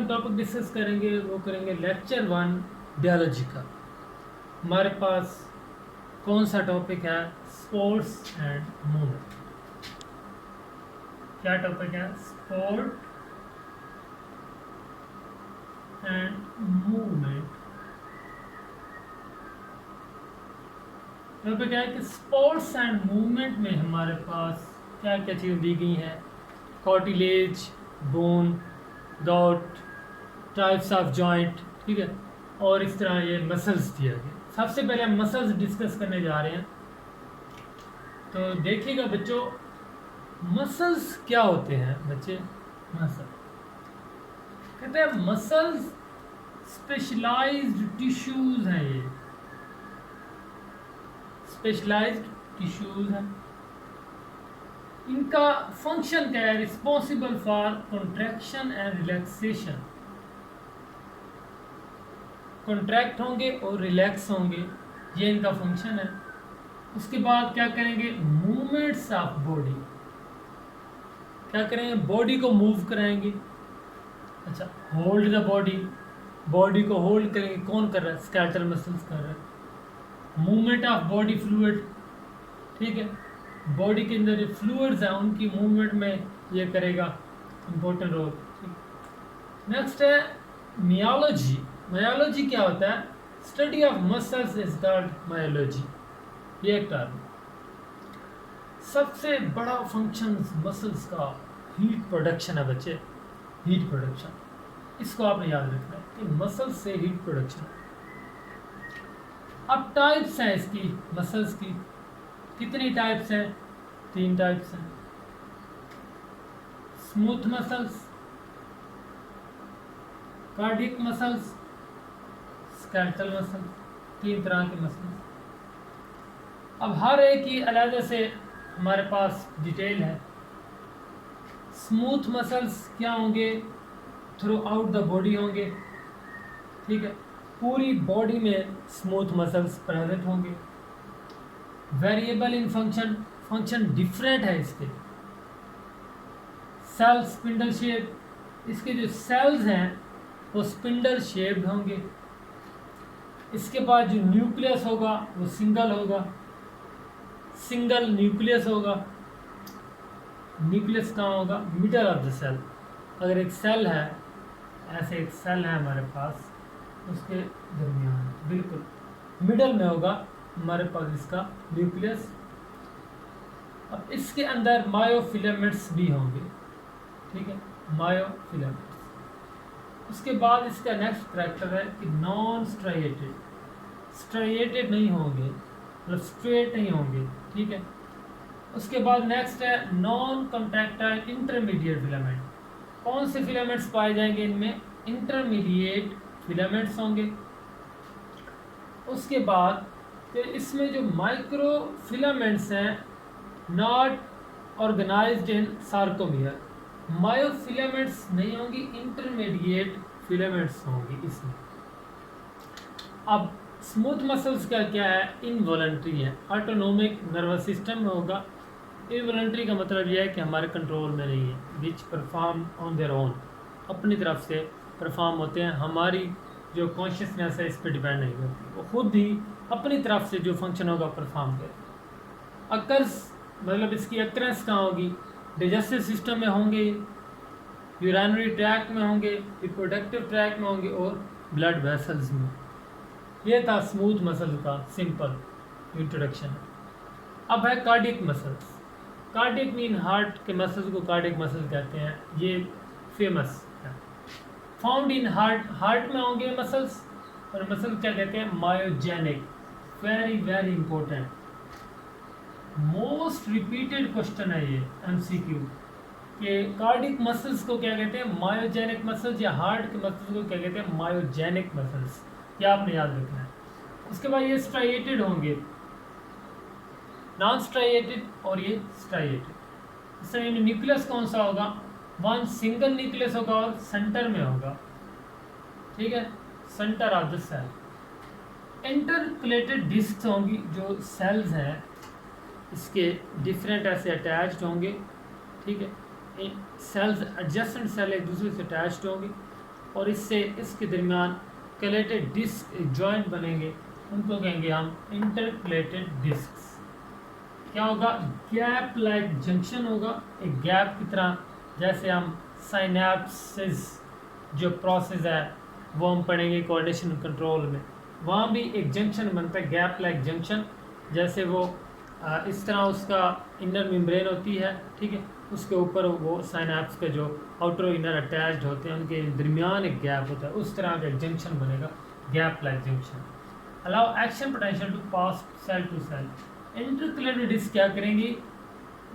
हम topic discuss करेंगे वो करेंगे लेक्चर 1 बायोलॉजी का। हमारे पास कौन सा टॉपिक है? Sports and movement. क्या टॉपिक है? Sport and movement. टॉपिक है कि स्पोर्ट्स एंड मूवमेंट में हमारे पास क्या क्या चीज़ें दी गई हैं। Cartilage, bone, got, types of joint, ठीक है, और इस तरह ये मसल्स दिया गया। सबसे पहले हम मसल्स डिस्कस करने जा रहे हैं। तो देखिएगा बच्चों, मसल्स क्या होते हैं बच्चे? मसल कहते हैं मसल्स स्पेशलाइज्ड टिश्यूज हैं। ये स्पेशलाइज्ड टिश्यूज हैं। इनका फंक्शन क्या है? Responsible for contraction and relaxation. Contract होंगे और रिलैक्स होंगे, ये इनका फंक्शन है। उसके बाद क्या करेंगे? Movements of body. क्या करेंगे? बॉडी को मूव कराएंगे। अच्छा, होल्ड द बॉडी, बॉडी को होल्ड करेंगे। कौन कर रहा है? स्केलेटल मसल्स कर रहे हैं। मूवमेंट ऑफ बॉडी फ्लूइड, ठीक है, बॉडी के अंदर जो फ्लूइड्स हैं उनकी मूवमेंट में ये करेगा इम्पोर्टेंट रोल। नेक्स्ट है मायोलॉजी। मायोलॉजी क्या होता है? Study of muscles is called myology. ये एक टर्म। सबसे बड़ा फंक्शन मसल्स का हीट प्रोडक्शन है बच्चे। हीट प्रोडक्शन, इसको आपने याद रखना है कि मसल्स से हीट प्रोडक्शन। अब टाइप्स हैं इसकी, मसल्स की। कितनी टाइप्स हैं? 3 टाइप्स हैं। Smooth muscles, cardiac muscles, skeletal muscles. 3 तरह के मसल्स। अब हर एक की अलग से हमारे पास डिटेल है। स्मूथ मसल्स क्या होंगे? थ्रू आउट द बॉडी होंगे, ठीक है, पूरी बॉडी में स्मूथ मसल्स प्रेजेंट होंगे। Variable in function, function different है इसके। सेल स्पिंडल शेप, इसके जो सेल्स हैं वो स्पिंडल शेप्ड होंगे। इसके बाद जो न्यूक्लियस होगा वो सिंगल होगा, सिंगल न्यूक्लियस होगा। न्यूक्लियस कहाँ होगा? Middle of the cell. अगर एक सेल है, ऐसे एक सेल है हमारे पास, उसके दरमियान बिल्कुल मिडल में होगा हमारे पास इसका न्यूक्लियस। अब इसके अंदर मायोफिलामेंट्स भी होंगे, ठीक है, मायोफिलामेंट्स। उसके बाद इसका नेक्स्ट करैक्टर है कि नॉन स्ट्राइएटेड। स्ट्राइएटेड नहीं होंगे, मतलब स्ट्रेट नहीं होंगे, ठीक है। उसके बाद नेक्स्ट है नॉन कॉन्ट्रैक्टाइल इंटरमीडिएट फिलामेंट। कौन से फिलामेंट्स पाए जाएंगे इनमें? इंटरमीडिएट फिलामेंट्स होंगे। उसके बाद फिर इसमें जो माइक्रो फिलामेंट्स हैं, not organized in sarcomere. Myofilaments नहीं होंगी, इंटरमीडिएट फिलामेंट्स होंगी इसमें। अब स्मूथ मसल्स का क्या है? इनवॉलंटरी है, ऑटोनोमिक नर्वस सिस्टम में होगा। इनवॉलंटरी का मतलब यह है कि हमारे कंट्रोल में नहीं है, which perform on their own, अपनी तरफ से परफॉर्म होते हैं। हमारी जो कॉन्शियसनेस है इस पर डिपेंड नहीं करती, वो खुद ही अपनी तरफ से जो फंक्शन होगा परफॉर्म करे। अकर्स मतलब इसकी अकरेंस कहाँ होगी? डाइजेस्टिव सिस्टम में होंगे, यूरिनरी ट्रैक्ट में होंगे, रिप्रोडक्टिव ट्रैक्ट में होंगे और ब्लड वेसल्स में। ये था स्मूथ मसल का सिंपल इंट्रोडक्शन। अब है cardiac muscles. Cardiac mean heart के मसल्स को कार्डियक मसल कहते हैं, ये फेमस है। फाउंड इन हार्ट, हार्ट में होंगे मसल्स, और मसल क्या कहते हैं? Myogenic. Very very important, most repeated question है ये एमसीक्यू कि कार्डियक मसल्स को क्या कहते हैं? मायोजेनिक मसल्स, या हार्ट के मसल्स को क्या कहते हैं? Myogenic muscles. क्या आपने याद रखना है। उसके बाद ये स्ट्राइएटेड होंगे, नॉन स्ट्राइएटेड और ये स्ट्राइएटेड। इस तरह न्यूक्लियस कौन सा होगा? 1 सिंगल न्यूक्लियस होगा और सेंटर में होगा, ठीक है, centre of the cell. Intercalated disc होंगी, जो सेल्स हैं इसके डिफरेंट ऐसे अटैच्ड होंगे, ठीक है, सेल्स एडजेसेंट सेल एक दूसरे से अटैच्ड होंगे। और इससे इसके दरमियान कलेटेड डिस्क जॉइंट बनेंगे, उनको कहेंगे हम इंटरकलेटेड डिस्क। क्या होगा, गैप लाइक जंक्शन होगा, एक गैप की तरह, जैसे हम साइनेप्सिस जो प्रोसेस है वो हम पढ़ेंगे कोऑर्डिनेशन कंट्रोल में, वहाँ भी एक जंक्शन बनता है गैप लाइक जंक्शन, जैसे वो इस तरह उसका इनर मेम्ब्रेन होती है, ठीक है, उसके ऊपर वो साइनेप्स के जो आउटर इनर अटैच्ड होते हैं उनके दरमियान एक गैप होता है, उस तरह का एक जंक्शन बनेगा gap like junction. Allow action potential to pass cell to cell. Intercalated disc क्या करेंगी,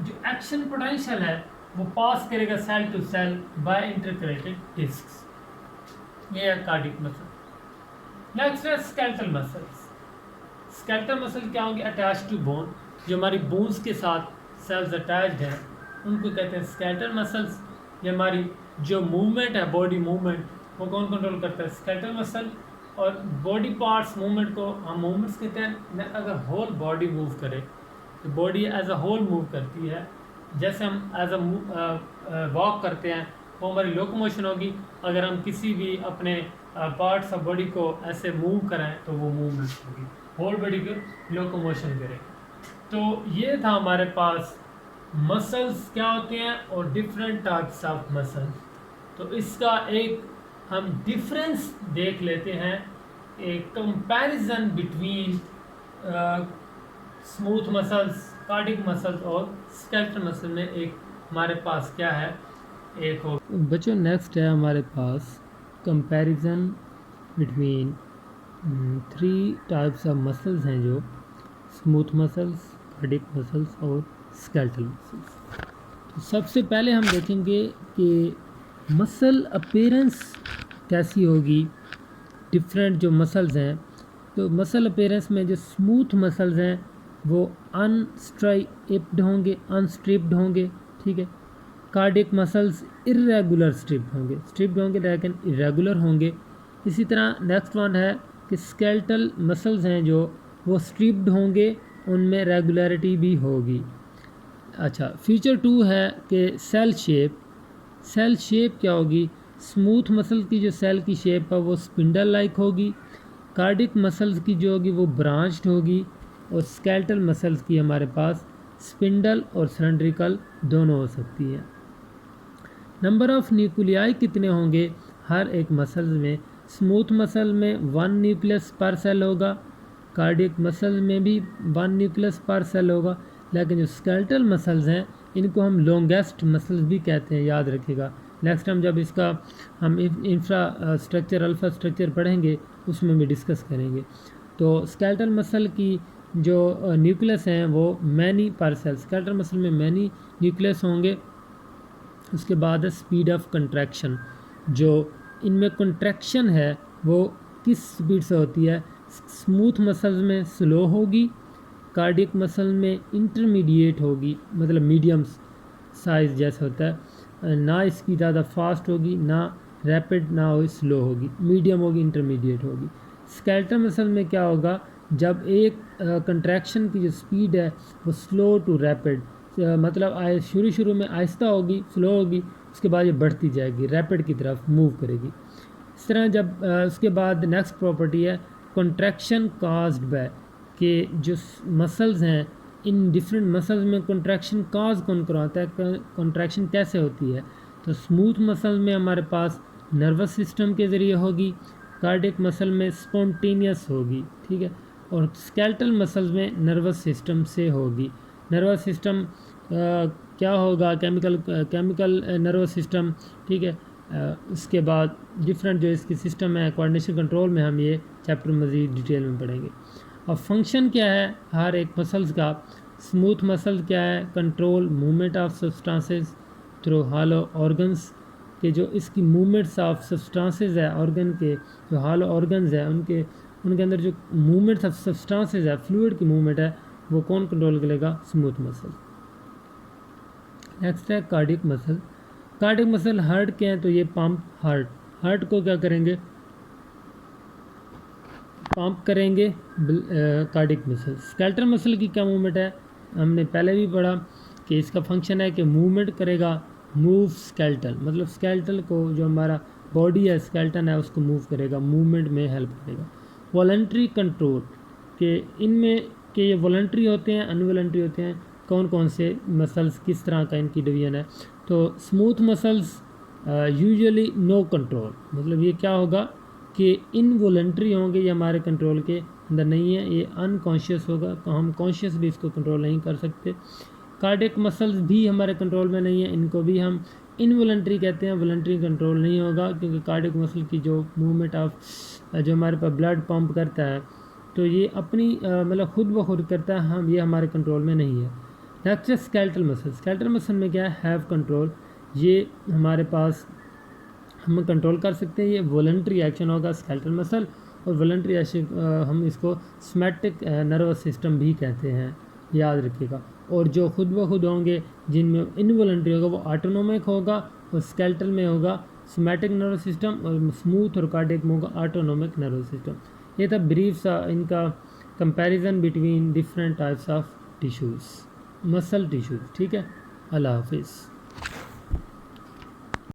जो एक्शन पोटेंशियल है वो पास करेगा cell to cell by intercalated disc. ये है कार्डियक मसल। नेक्स्ट है स्केलेटल मसल्स। स्केलेटल मसल क्या होंगे, अटैच टू बोन, जो हमारी बोन्स के साथ सेल्स अटैच्ड हैं उनको कहते हैं स्केलेटल मसल्स। ये हमारी जो मूवमेंट है, बॉडी मूवमेंट, वो कौन कंट्रोल करता है, स्केलेटल मसल। और बॉडी पार्ट्स मूवमेंट को हम मूवमेंट्स कहते हैं। अगर होल बॉडी मूव करे तो body as a whole move करती है, जैसे हम एज अ वॉक करते हैं वो हमारी लोकोमोशन होगी। अगर हम किसी भी अपने पार्ट्स ऑफ बॉडी को ऐसे मूव करें तो वो मूवमेंट होगी, होल बॉडी को लोकोमोशन करें। तो ये था हमारे पास मसल्स क्या होते हैं और डिफरेंट टाइप्स ऑफ मसल। तो इसका एक हम डिफरेंस देख लेते हैं, एक comparison between smooth muscles, cardiac muscles और स्केलेटल मसल में एक हमारे पास क्या है, एक हो बच्चों। नेक्स्ट है हमारे पास comparison between 3 types of muscles हैं, जो स्मूथ मसल्स, कार्डियक मसल्स और स्केलेटल मसल्स। तो सबसे पहले हम देखेंगे कि मसल अपीयरेंस कैसी होगी डिफरेंट जो मसल्स हैं। तो मसल अपीयरेंस में जो स्मूथ मसल्स हैं वो अनस्ट्राइप्ड होंगे, अनस्ट्रिप्ड होंगे, ठीक है। कार्डियक मसल्स इर्रेगुलर स्ट्रिप्ड होंगे लेकिन इरेगुलर होंगे। इसी तरह नेक्स्ट वन है कि स्केलेटल मसल्स हैं जो वो स्ट्रिप्ड होंगे, उनमें रेगुलरिटी भी होगी। अच्छा, फीचर 2 है कि सेल शेप क्या होगी, स्मूथ मसल की जो सेल की शेप है वो स्पिंडल लाइक होगी, कार्डियक मसल्स की जो होगी वो ब्रांच्ड होगी, और स्केलेटल मसल्स की हमारे पास स्पिंडल और सिलेंड्रिकल दोनों हो सकती है। नंबर ऑफ न्यूक्लियाई कितने होंगे हर एक मसल्स में, स्मूथ मसल में 1 न्यूक्लियस पर सेल होगा, कार्डियक मसल में भी 1 न्यूक्लियस पर सेल होगा, लेकिन जो स्केलेटल मसल्स हैं इनको हम लॉन्गेस्ट मसल्स भी कहते हैं, याद रखिएगा। नेक्स्ट टाइम जब इसका हम इंफ्रास्ट्रक्चर अल्फा स्ट्रक्चर पढ़ेंगे उसमें भी डिस्कस करेंगे। तो स्केलेटल मसल की जो न्यूक्लियस हैं वो मैनी पर सेल, स्केलेटल मसल में मैनी न्यूक्लियस होंगे। उसके बाद है स्पीड ऑफ कंट्रैक्शन, जो इनमें कंट्रैक्शन है वो किस स्पीड से होती है, स्मूथ मसल्स में स्लो होगी, कार्डियक मसल में इंटरमीडिएट होगी, मतलब मीडियम साइज जैसा होता है, ना इसकी ज़्यादा फास्ट होगी, ना रैपिड, ना हो स्लो होगी, मीडियम होगी, इंटरमीडिएट होगी। स्केलेटल मसल में क्या होगा, जब एक कंट्रैक्शन की जो स्पीड है वो स्लो टू रैपिड, मतलब शुरू में आहिस्ता होगी, स्लो होगी, उसके बाद ये बढ़ती जाएगी, रैपिड की तरफ मूव करेगी। इस तरह जब उसके बाद नेक्स्ट प्रॉपर्टी है कंट्रैक्शन काज्ड बाय, कि जो मसल्स हैं इन डिफरेंट मसल्स में कंट्रैक्शन काज कौन करवाता है, कंट्रैक्शन कैसे होती है। तो स्मूथ मसल में हमारे पास नर्वस सिस्टम के ज़रिए होगी, कार्डियक मसल में स्पॉन्टेनियस होगी, ठीक है, और स्केलेटल मसल्स में नर्वस सिस्टम से होगी। नर्वस सिस्टम क्या होगा, केमिकल नर्वस सिस्टम, ठीक है। उसके बाद डिफरेंट जो इसकी सिस्टम है कोऑर्डिनेशन कंट्रोल में हम ये चैप्टर मज़ीद डिटेल में पढ़ेंगे। और फंक्शन क्या है हर एक मसल्स का, स्मूथ मसल क्या है, control movement of substances through hollow organs, के जो इसकी मूवमेंट्स ऑफ सब्सटेंसेस है ऑर्गन के, जो हॉलो ऑर्गन्स है उनके अंदर जो मूवमेंट्स ऑफ सब्सटेंसेस है, फ्लूइड की मूवमेंट है, वो कौन कंट्रोल करेगा, स्मूथ मसल। नेक्स्ट है cardiac muscle. Cardiac muscle heart के हैं, तो ये पंप हार्ट को क्या करेंगे, पंप करेंगे कार्डियक मसल। स्केलेटल मसल की क्या मूवमेंट है, हमने पहले भी पढ़ा कि इसका फंक्शन है कि मूवमेंट करेगा, मूव स्केलेटल, मतलब स्केलेटल को जो हमारा बॉडी है, स्केल्टन है, उसको मूव करेगा, मूवमेंट में हेल्प करेगा। वॉलंटरी कंट्रोल के इनमें के ये वॉलंटरी होते हैं, अनवॉलंटरी होते हैं। कौन कौन से मसल्स, किस तरह का इनकी डिवीजन है? तो smooth muscles usually no control, मतलब ये क्या होगा कि इनवॉलंटरी होंगे, ये हमारे कंट्रोल के अंदर नहीं है, ये अनकॉन्शियस होगा, तो हम कॉन्शियस भी इसको कंट्रोल नहीं कर सकते। कार्डियक मसल्स भी हमारे कंट्रोल में नहीं है, इनको भी हम इनवॉलंटरी कहते हैं, वॉलंटरी कंट्रोल नहीं होगा, क्योंकि कार्डियक मसल की जो मूवमेंट ऑफ जो हमारे पास ब्लड पंप करता है, तो ये अपनी मतलब खुद ब खुद करता है, हम ये हमारे कंट्रोल में नहीं है। नेक्स्ट है स्केलेटल मसल। स्केलेटल मसल में क्या है? हैव कंट्रोल, ये हमारे पास हम कंट्रोल कर सकते हैं, ये वॉलंटरी एक्शन होगा स्केलेटल मसल, और वॉलंटरी एक्शन हम इसको सोमैटिक नर्वस सिस्टम भी कहते हैं, याद रखिएगा। और जो खुद ब खुद होंगे, जिनमें इनवॉलंटरी होगा, वो ऑटोनोमिक होगा, और स्केलेटल में होगा सोमैटिक नर्वस सिस्टम, और स्मूथ और कार्डियक में होगा ऑटोनोमिक नर्वस सिस्टम। ये था ब्रीफ सा इनका comparison between different types of tissues, muscle tissues. ठीक है, अल्लाह हाफिज़।